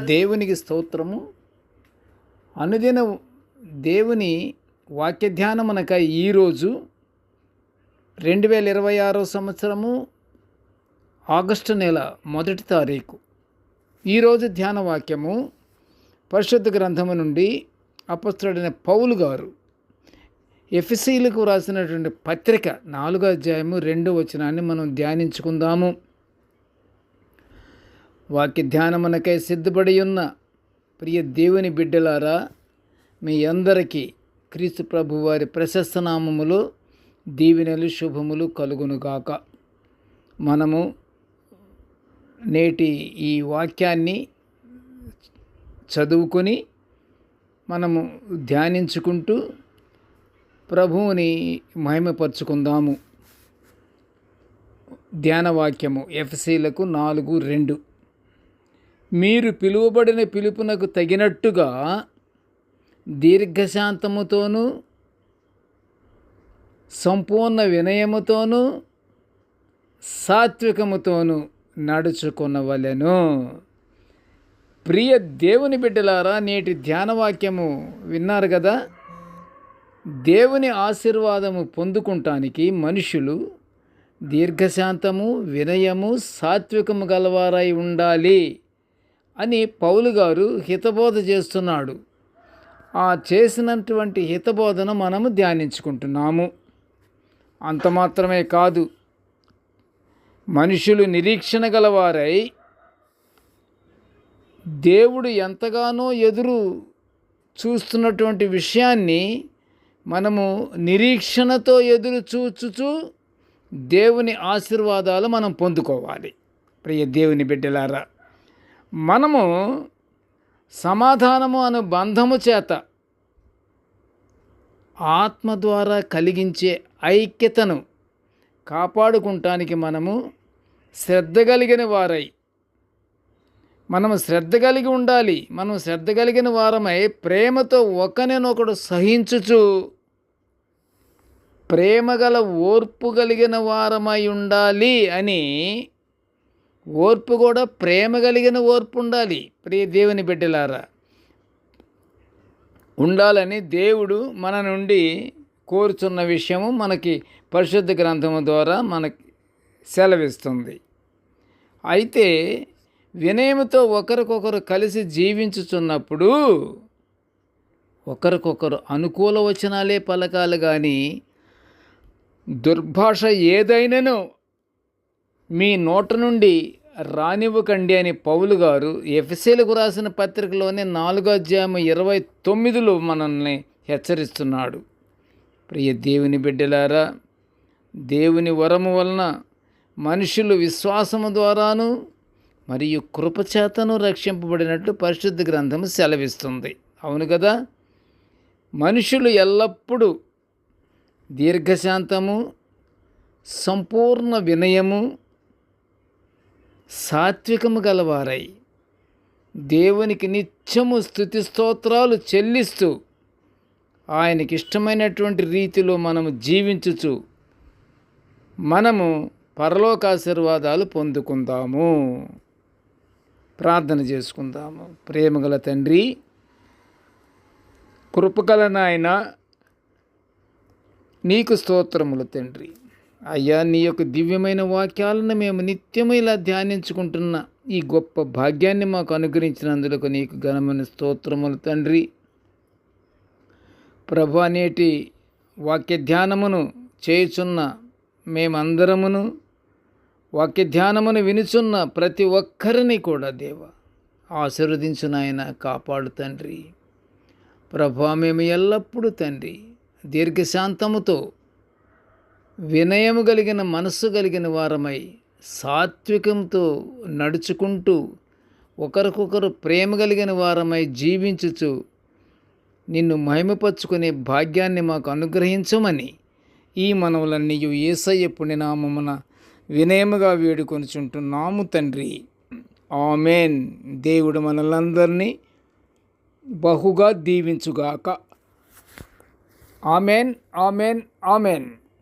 దేవునికి స్తోత్రము. అనుదిన దేవుని వాక్య ధ్యానమనక ఈరోజు 2026 సంవత్సరము ఆగస్టు నెల 1 తారీఖు. ఈరోజు ధ్యాన వాక్యము పరిశుద్ధ గ్రంథము నుండి అపొస్తలుడైన పౌలు గారు ఎఫెసీయులకు రాసినటువంటి పత్రిక 4వ అధ్యాయము 2వ వచనాన్ని మనం ధ్యానించుకుందాము. వాక్య ధ్యానమునకై సిద్ధపడి ఉన్న ప్రియ దేవుని బిడ్డలారా, మీ అందరికీ క్రీస్తు ప్రభు వారి ప్రశస్త నామములో దీవెనలు శుభములు కలుగునుగాక. మనము నేటి ఈ వాక్యాన్ని చదువుకొని మనము ధ్యానించుకుంటూ ప్రభువుని మహిమపరుచుకుందాము. ధ్యాన వాక్యము ఎఫెసీయులకు 4:2. మీరు పిలువబడిన పిలుపునకు తగినట్టుగా దీర్ఘశాంతముతోనూ సంపూర్ణ వినయముతోనూ సాత్వికముతోనూ నడుచుకొనవలెను. ప్రియ దేవుని బిడ్డలారా, నేటి ధ్యానవాక్యము విన్నారు కదా. దేవుని ఆశీర్వాదము పొందుకుంటానికి మనుషులు దీర్ఘశాంతము, వినయము, సాత్వికము గలవారై ఉండాలి అని పౌలు గారు హితబోధ చేస్తున్నాడు. ఆ చేసినటువంటి హితబోధన మనము ధ్యానించుకుంటున్నాము. అంత మాత్రమే కాదు, మనుషులు నిరీక్షణ గలవారై దేవుడు ఎంతగానో ఎదురు చూస్తున్నటువంటి విషయాన్ని మనము నిరీక్షణతో ఎదురు చూచుచూ దేవుని ఆశీర్వాదాలు మనం పొందుకోవాలి. ప్రియ దేవుని బిడ్డలారా, మనము సమాధానము అను బంధము చేత ఆత్మ ద్వారా కలిగించే ఐక్యతను కాపాడుకుంటానికి మనము శ్రద్ధ కలిగిన వారై శ్రద్ధ కలిగి ఉండాలి. మనం శ్రద్ధ కలిగిన వారమై ప్రేమతో ఒకరినొకడు సహించుచు ప్రేమగల ఓర్పు కలిగిన వారమై ఉండాలి అని. ఓర్పు కూడా ప్రేమ కలిగిన ఓర్పు ఉండాలి. ప్రియ దేవుని బిడ్డలారా, ఉండాలని దేవుడు మన నుండి కోరుచున్న విషయము మనకి పరిశుద్ధ గ్రంథము ద్వారా మనకి సెలవిస్తుంది. అయితే వినయముతో ఒకరికొకరు కలిసి జీవించుచున్నప్పుడు ఒకరికొకరు అనుకూల వచనాలే పలకాలి కానీ దుర్భాష ఏదైనను మీ నోట నుండి రానివ్వకండి అని పౌలు గారు ఎఫెసీయులకు రాసిన పత్రికలోనే 4వ అధ్యాయం 29లో మనల్ని హెచ్చరిస్తున్నాడు. ప్రియ దేవుని బిడ్డలారా, దేవుని వరము వలన మనుషులు విశ్వాసము ద్వారాను మరియు కృపచేతను రక్షింపబడినట్లు పరిశుద్ధ గ్రంథము సెలవిస్తుంది. అవును కదా. మనుషులు ఎల్లప్పుడూ దీర్ఘశాంతము, సంపూర్ణ వినయము, సాత్వికము గలవారై దేవునికి నిత్యము స్తుతి స్తోత్రాలు చెల్లిస్తూ ఆయనకి ఇష్టమైనటువంటి రీతిలో మనము జీవించుచు మనము పరలోకాశీర్వాదాలు పొందుకుందాము. ప్రార్థన చేసుకుందాము. ప్రేమగల తండ్రి, కృపగల నాయన, నీకు స్తోత్రములు తండ్రి. అయ్యా, నీ యొక్క దివ్యమైన వాక్యాలను మేము నిత్యము ఇలా ధ్యానించుకుంటున్న ఈ గొప్ప భాగ్యాన్ని మాకు అనుగ్రహించినందుకు నీకు ఘనమైన స్తోత్రములు తండ్రి. ప్రభు, నేటి వాక్య ధ్యానమును చేయుచున్న మేమందరమును, వాక్య ధ్యానమును వినుచున్న ప్రతి ఒక్కరిని కూడా దేవ ఆశీర్వదించు నాయన, కాపాడు తండ్రి. ప్రభు, మేము ఎల్లప్పుడూ తండ్రి దీర్ఘశాంతముతో, వినయము కలిగిన మనస్సు కలిగిన వారమై సాత్వికంతో నడుచుకుంటూ ఒకరికొకరు ప్రేమ కలిగిన వారమై జీవించుచు నిన్ను మహిమపరుచుకునే భాగ్యాన్ని మాకు అనుగ్రహించమని ఈ మనవులన్నీ యేసయ్య పుణ్యనామమున వినయముగా వేడుకొనుచుంటున్నాము తండ్రి. ఆమేన్. దేవుడు మనలందరినీ బహుగా దీవించుగాక. ఆమేన్, ఆమేన్, ఆమేన్.